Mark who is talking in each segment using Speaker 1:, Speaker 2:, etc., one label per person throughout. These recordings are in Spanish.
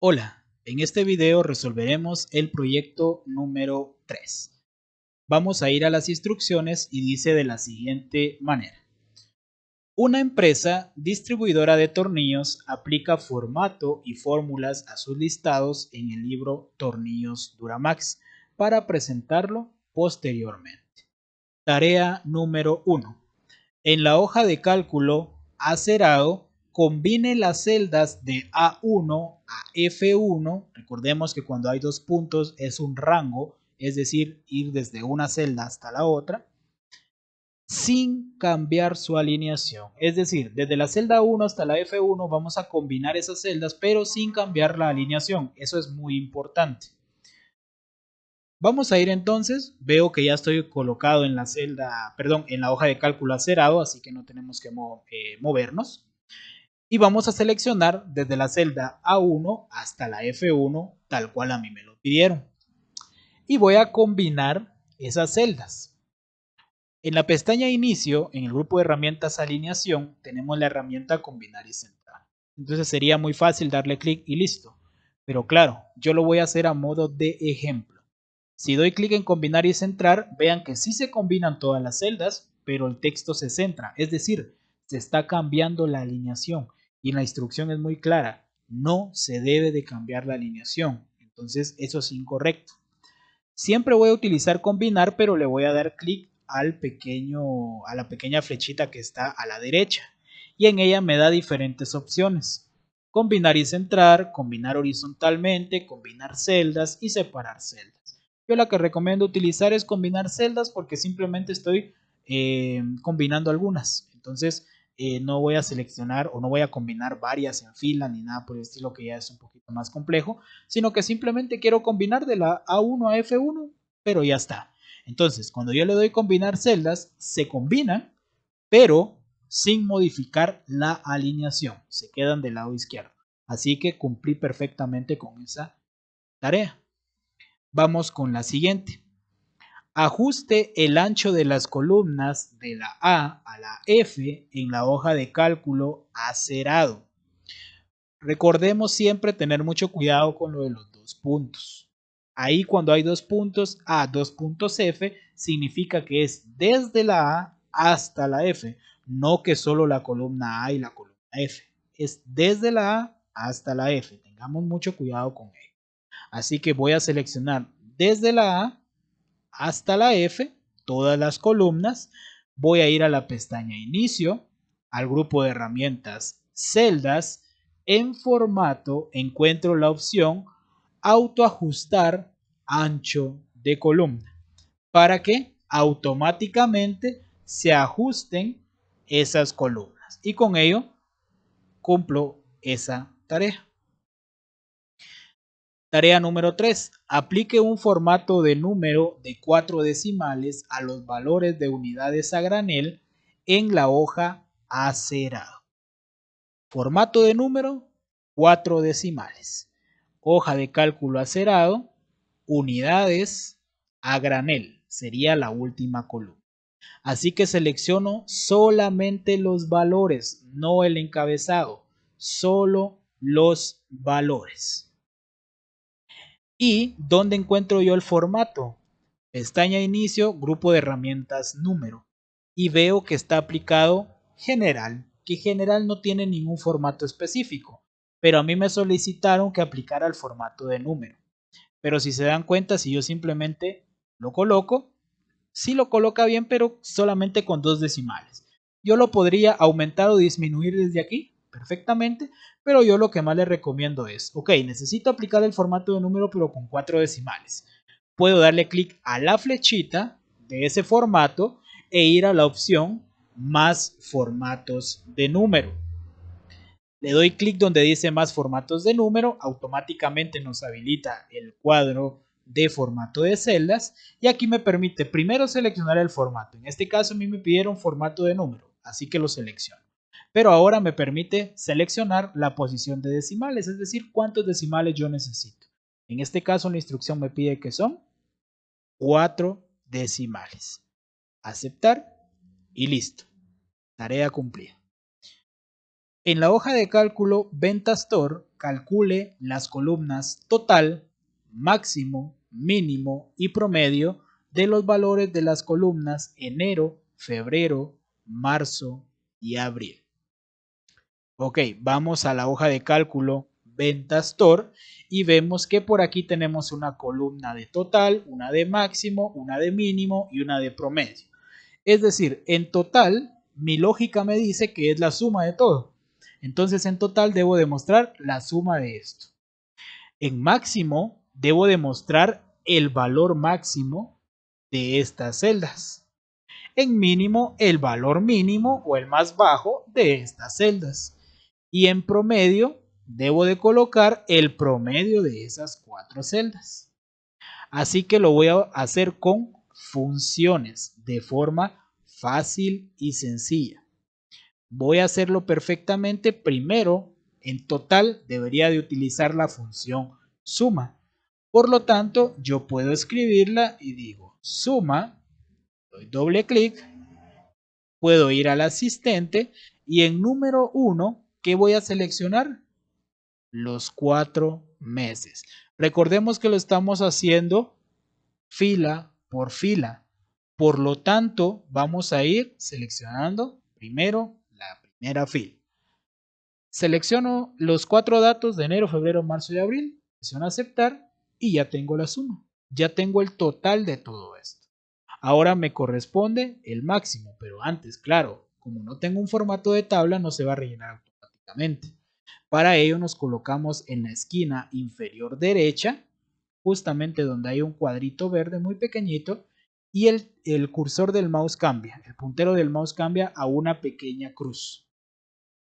Speaker 1: Hola, en este video resolveremos el proyecto número 3. Vamos a ir a las instrucciones y dice de la siguiente manera. Una empresa distribuidora de tornillos aplica formato y fórmulas a sus listados en el libro Tornillos Duramax para presentarlo posteriormente. Tarea número 1. En la hoja de cálculo acerado, combine las celdas de A1 a F1. Recordemos que cuando hay dos puntos es un rango, es decir, ir desde una celda hasta la otra, sin cambiar su alineación. Es decir, desde la celda 1 hasta la F1 vamos a combinar esas celdas, pero sin cambiar la alineación. Eso es muy importante. Vamos a ir entonces, veo que ya estoy colocado en la celda, perdón, en la hoja de cálculo acerado, así que no tenemos que movernos. Y vamos a seleccionar desde la celda A1 hasta la F1, tal cual a mí me lo pidieron. Y voy a combinar esas celdas. En la pestaña Inicio, en el grupo de herramientas Alineación, tenemos la herramienta Combinar y Centrar. Entonces sería muy fácil darle clic y listo. Pero claro, yo lo voy a hacer a modo de ejemplo. Si doy clic en combinar y centrar, vean que sí se combinan todas las celdas, pero el texto se centra, es decir, se está cambiando la alineación y la instrucción es muy clara, no se debe de cambiar la alineación, entonces eso es incorrecto. Siempre voy a utilizar combinar, pero le voy a dar clic a la pequeña flechita que está a la derecha y en ella me da diferentes opciones. Combinar y centrar, combinar horizontalmente, combinar celdas y separar celdas. Yo la que recomiendo utilizar es combinar celdas porque simplemente estoy combinando algunas. Entonces no voy a seleccionar o no voy a combinar varias en fila ni nada por el estilo, que ya es un poquito más complejo, sino que simplemente quiero combinar de la A1 a F1, pero ya está. Entonces, cuando yo le doy combinar celdas, se combinan, pero sin modificar la alineación. Se quedan del lado izquierdo. Así que cumplí perfectamente con esa tarea. Vamos con la siguiente. Ajuste el ancho de las columnas de la A a la F en la hoja de cálculo acerado. Recordemos siempre tener mucho cuidado con lo de los dos puntos. Ahí cuando hay dos puntos A, dos puntos F, significa que es desde la A hasta la F, no que solo la columna A y la columna F. Es desde la A hasta la F. Tengamos mucho cuidado con ello. Así que voy a seleccionar desde la A hasta la F, todas las columnas. Voy a ir a la pestaña Inicio, al grupo de herramientas Celdas. En formato encuentro la opción autoajustar ancho de columna para que automáticamente se ajusten esas columnas y con ello cumplo esa tarea. Tarea número 3. Aplique un formato de número de 4 decimales a los valores de unidades a granel en la hoja acerado. Formato de número 4 decimales. Hoja de cálculo acerado, unidades a granel. Sería la última columna. Así que selecciono solamente los valores, no el encabezado, solo los valores. ¿Y dónde encuentro yo el formato? Pestaña Inicio, grupo de herramientas número. Y veo que está aplicado general, que general no tiene ningún formato específico. Pero a mí me solicitaron que aplicara el formato de número. Pero si se dan cuenta, si yo simplemente lo coloco, sí lo coloca bien, pero solamente con 2 decimales. Yo lo podría aumentar o disminuir desde aquí perfectamente, pero yo lo que más les recomiendo es, ok, necesito aplicar el formato de número pero con 4 decimales. Puedo darle clic a la flechita de ese formato e ir a la opción más formatos de número. Le doy clic donde dice más formatos de número, automáticamente nos habilita el cuadro de formato de celdas y aquí me permite primero seleccionar el formato. En este caso a mí me pidieron formato de número, así que lo selecciono. Pero ahora me permite seleccionar la posición de decimales, es decir, cuántos decimales yo necesito. En este caso la instrucción me pide que son 4 decimales. Aceptar y listo. Tarea cumplida. En la hoja de cálculo Ventas TOR calcule las columnas total, máximo, mínimo y promedio de los valores de las columnas enero, febrero, marzo y abril. Ok, vamos a la hoja de cálculo Ventastor y vemos que por aquí tenemos una columna de total, una de máximo, una de mínimo y una de promedio. Es decir, en total, mi lógica me dice que es la suma de todo. Entonces, en total debo demostrar la suma de esto. En máximo, debo demostrar el valor máximo de estas celdas. En mínimo, el valor mínimo o el más bajo de estas celdas. Y en promedio, debo de colocar el promedio de esas 4 celdas. Así que lo voy a hacer con funciones de forma fácil y sencilla. Voy a hacerlo perfectamente. Primero, en total debería de utilizar la función suma. Por lo tanto, yo puedo escribirla y digo suma, doy doble clic, puedo ir al asistente y en número 1, ¿qué voy a seleccionar? Los 4 meses. Recordemos que lo estamos haciendo fila por fila. Por lo tanto, vamos a ir seleccionando primero la primera fila. Selecciono los 4 datos de enero, febrero, marzo y abril. Presiono aceptar y ya tengo la suma. Ya tengo el total de todo esto. Ahora me corresponde el máximo, pero antes, claro, como no tengo un formato de tabla, no se va a rellenar automáticamente. Para ello nos colocamos en la esquina inferior derecha, justamente donde hay un cuadrito verde muy pequeñito, y el cursor del mouse cambia, el puntero del mouse cambia a una pequeña cruz.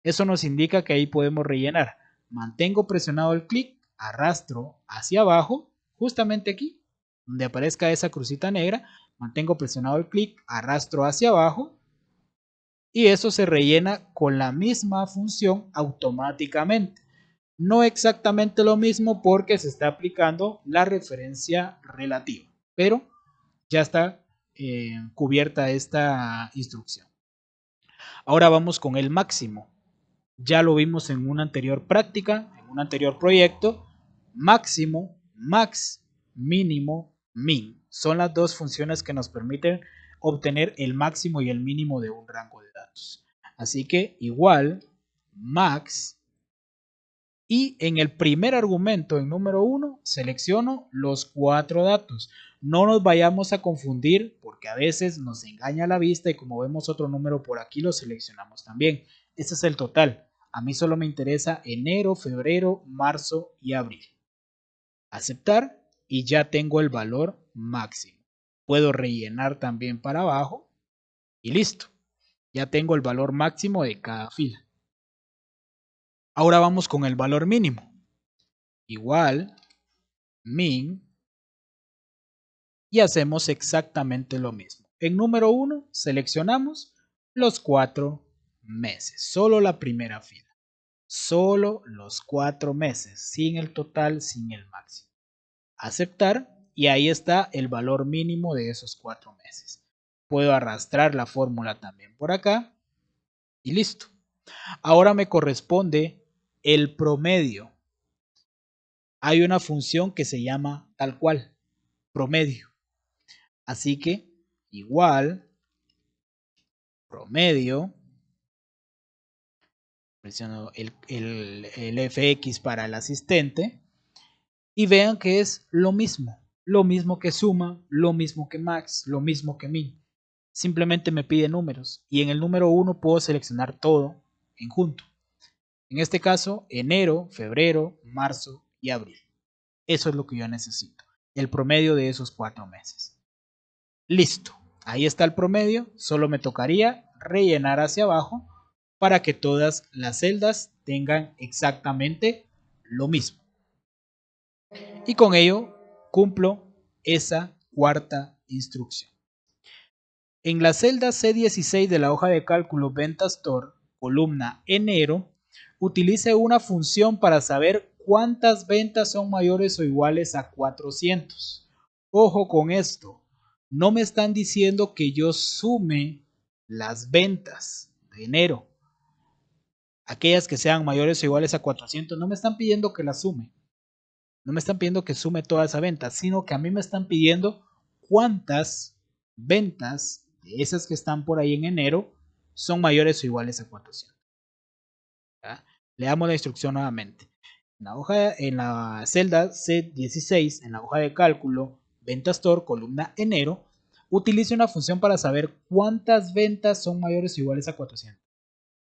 Speaker 1: Eso nos indica que ahí podemos rellenar. Mantengo presionado el clic, arrastro hacia abajo, justamente aquí, donde aparezca esa crucita negra, mantengo presionado el clic, arrastro hacia abajo, y eso se rellena con la misma función automáticamente. No exactamente lo mismo porque se está aplicando la referencia relativa, pero ya está cubierta esta instrucción. Ahora vamos con el máximo. Ya lo vimos en una anterior práctica, en un anterior proyecto. Máximo, max, mínimo, min. Son las dos funciones que nos permiten obtener el máximo y el mínimo de un rango de datos. Así que igual, max. Y en el primer argumento, en número 1, selecciono los 4 datos. No nos vayamos a confundir porque a veces nos engaña la vista y como vemos otro número por aquí lo seleccionamos también. Este es el total. A mí solo me interesa enero, febrero, marzo y abril. Aceptar y ya tengo el valor máximo. Puedo rellenar también para abajo y listo. Ya tengo el valor máximo de cada fila. Ahora vamos con el valor mínimo. Igual, min, y hacemos exactamente lo mismo. En número 1 seleccionamos los 4 meses, solo la primera fila, solo los 4 meses, sin el total, sin el máximo. Aceptar y ahí está el valor mínimo de esos 4 meses. Puedo arrastrar la fórmula también por acá y listo. Ahora me corresponde el promedio. Hay una función que se llama tal cual, promedio. Así que igual promedio, presiono el FX para el asistente y vean que es lo mismo que suma, lo mismo que max, lo mismo que min. Simplemente me pide números y en el número 1 puedo seleccionar todo en junto. En este caso, enero, febrero, marzo y abril. Eso es lo que yo necesito, el promedio de esos 4 meses. Listo, ahí está el promedio, solo me tocaría rellenar hacia abajo para que todas las celdas tengan exactamente lo mismo. Y con ello cumplo esa cuarta instrucción. En la celda C16 de la hoja de cálculo Ventastor, columna enero, utilice una función para saber cuántas ventas son mayores o iguales a 400. Ojo con esto, no me están diciendo que yo sume las ventas de enero. aquellas que sean mayores o iguales a 400, no me están pidiendo que las sume. No me están pidiendo que sume toda esa venta, sino que a mí me están pidiendo cuántas ventas de esas que están por ahí en enero son mayores o iguales a 400. ¿Ya? Leamos la instrucción nuevamente. En la celda C16, en la hoja de cálculo, venta store, columna enero, utilice una función para saber cuántas ventas son mayores o iguales a 400.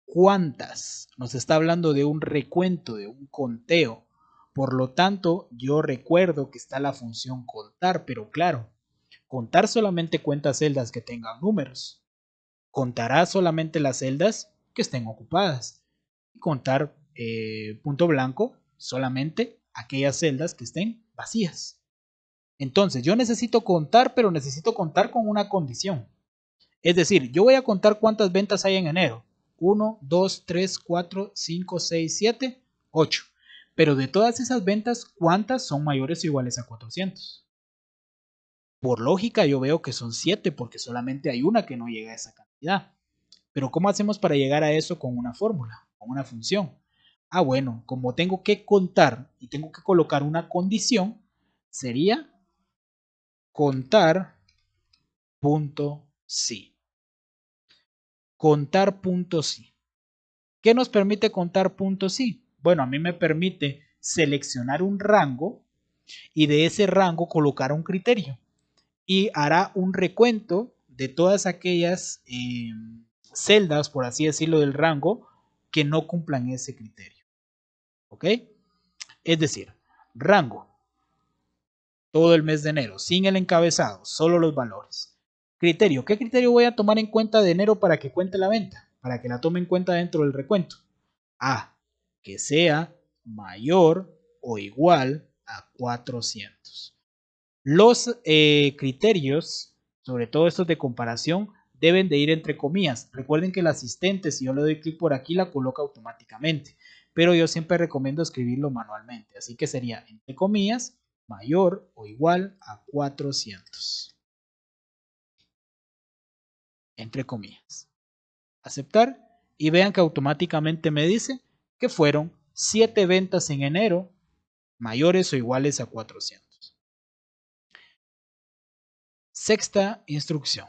Speaker 1: ¿Cuántas? Nos está hablando de un recuento, de un conteo. Por lo tanto, yo recuerdo que está la función contar, pero claro, contar solamente cuenta celdas que tengan números. Contará solamente las celdas que estén ocupadas. Y contar punto blanco solamente aquellas celdas que estén vacías. Entonces, yo necesito contar, pero necesito contar con una condición. Es decir, yo voy a contar cuántas ventas hay en enero. 1, 2, 3, 4, 5, 6, 7, 8. Pero de todas esas ventas, ¿cuántas son mayores o iguales a 400? Por lógica yo veo que son 7 porque solamente hay una que no llega a esa cantidad. Pero ¿cómo hacemos para llegar a eso con una fórmula, con una función? Ah, bueno, como tengo que contar y tengo que colocar una condición, sería contar.si. Contar.si. ¿Qué nos permite contar.si? Bueno, a mí me permite seleccionar un rango y de ese rango colocar un criterio y hará un recuento de todas aquellas celdas, por así decirlo, del rango que no cumplan ese criterio. ¿Ok? Es decir, rango, todo el mes de enero, sin el encabezado, solo los valores. Criterio, ¿qué criterio voy a tomar en cuenta de enero para que cuente la venta? Para que la tome en cuenta dentro del recuento. A, que sea mayor o igual a 400. Los criterios, sobre todo estos de comparación, deben de ir entre comillas. Recuerden que el asistente, si yo le doy clic por aquí, la coloca automáticamente. Pero yo siempre recomiendo escribirlo manualmente. Así que sería entre comillas, mayor o igual a 400. Entre comillas. Aceptar y vean que automáticamente me dice que fueron 7 ventas en enero mayores o iguales a 400. Sexta instrucción.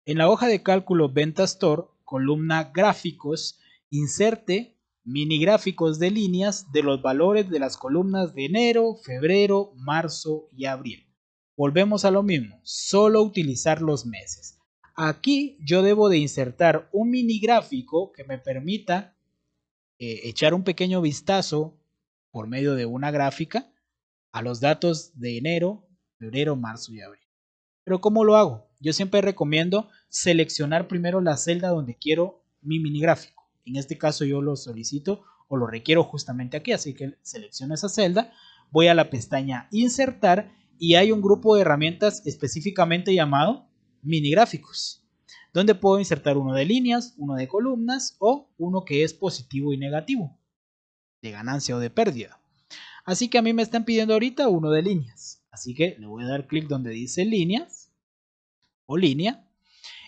Speaker 1: En la hoja de cálculo Venta Store, columna Gráficos, inserte mini gráficos de líneas de los valores de las columnas de enero, febrero, marzo y abril. Volvemos a lo mismo, solo utilizar los meses. Aquí yo debo de insertar un mini gráfico que me permita echar un pequeño vistazo por medio de una gráfica a los datos de enero, febrero, marzo y abril. Pero ¿cómo lo hago? Yo siempre recomiendo seleccionar primero la celda donde quiero mi mini gráfico. En este caso yo lo solicito o lo requiero justamente aquí, así que selecciono esa celda, voy a la pestaña Insertar y hay un grupo de herramientas específicamente llamado mini gráficos, donde puedo insertar uno de líneas, uno de columnas o uno que es positivo y negativo, de ganancia o de pérdida. Así que a mí me están pidiendo ahorita uno de líneas. Así que le voy a dar clic donde dice líneas o línea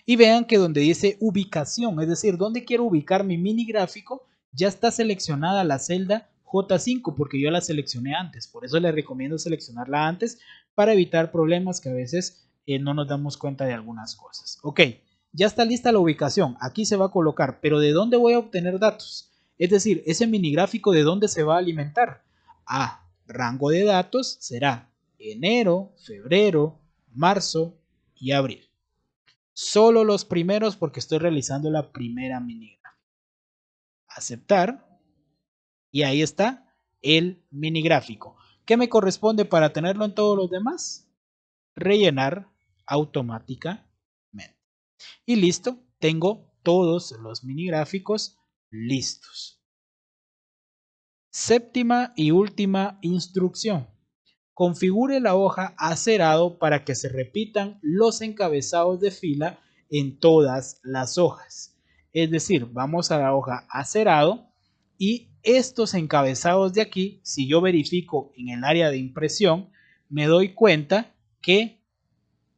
Speaker 1: y vean que donde dice ubicación, es decir, donde quiero ubicar mi mini gráfico, ya está seleccionada la celda J5 porque yo la seleccioné antes. Por eso les recomiendo seleccionarla antes para evitar problemas que a veces no nos damos cuenta de algunas cosas. Ok, ya está lista la ubicación. Aquí se va a colocar, pero ¿de dónde voy a obtener datos? Es decir, ese mini gráfico ¿de dónde se va a alimentar? Rango de datos será enero, febrero, marzo y abril. Solo los primeros porque estoy realizando la primera mini gráfica. Aceptar. Y ahí está el mini gráfico. ¿Qué me corresponde para tenerlo en todos los demás? Rellenar automáticamente. Y listo, tengo todos los mini gráficos listos. Séptima y última instrucción. Configure la hoja acerado para que se repitan los encabezados de fila en todas las hojas. Es decir, vamos a la hoja acerado y estos encabezados de aquí, si yo verifico en el área de impresión, me doy cuenta que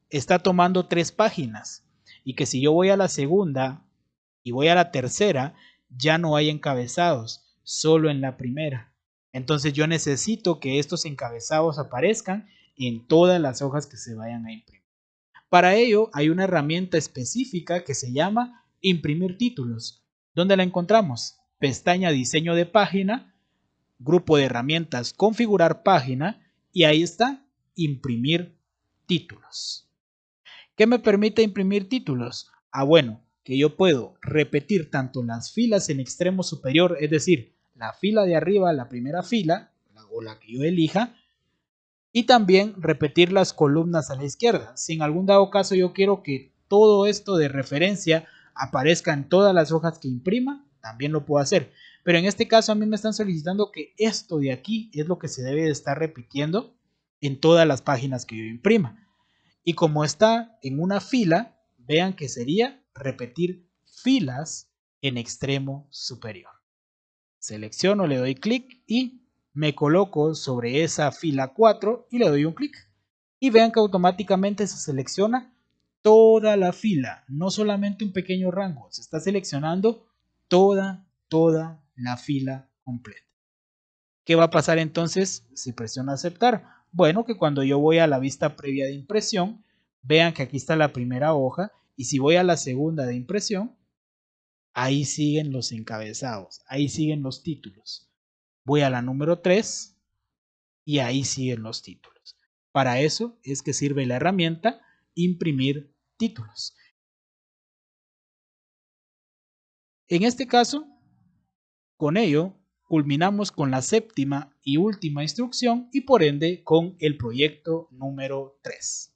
Speaker 1: está tomando 3 páginas y que si yo voy a la segunda y voy a la tercera, ya no hay encabezados, solo en la primera. Entonces yo necesito que estos encabezados aparezcan en todas las hojas que se vayan a imprimir. Para ello hay una herramienta específica que se llama imprimir títulos. ¿Dónde la encontramos? Pestaña diseño de página, grupo de herramientas configurar página y ahí está imprimir títulos. ¿Qué me permite imprimir títulos? Bueno, que yo puedo repetir tanto las filas en extremo superior, es decir, la fila de arriba, la primera fila, o la que yo elija, y también repetir las columnas a la izquierda. Si en algún dado caso yo quiero que todo esto de referencia aparezca en todas las hojas que imprima, también lo puedo hacer. Pero en este caso a mí me están solicitando que esto de aquí es lo que se debe de estar repitiendo en todas las páginas que yo imprima. Y como está en una fila, vean que sería repetir filas en extremo superior. Selecciono, le doy clic y me coloco sobre esa fila 4 y le doy un clic. Y vean que automáticamente se selecciona toda la fila, no solamente un pequeño rango, se está seleccionando toda la fila completa. ¿Qué va a pasar entonces si presiono aceptar? Bueno, que cuando yo voy a la vista previa de impresión, vean que aquí está la primera hoja y si voy a la segunda de impresión, ahí siguen los encabezados, ahí siguen los títulos. Voy a la número 3 y ahí siguen los títulos. Para eso es que sirve la herramienta imprimir títulos. En este caso, con ello, culminamos con la séptima y última instrucción y por ende con el proyecto número 3.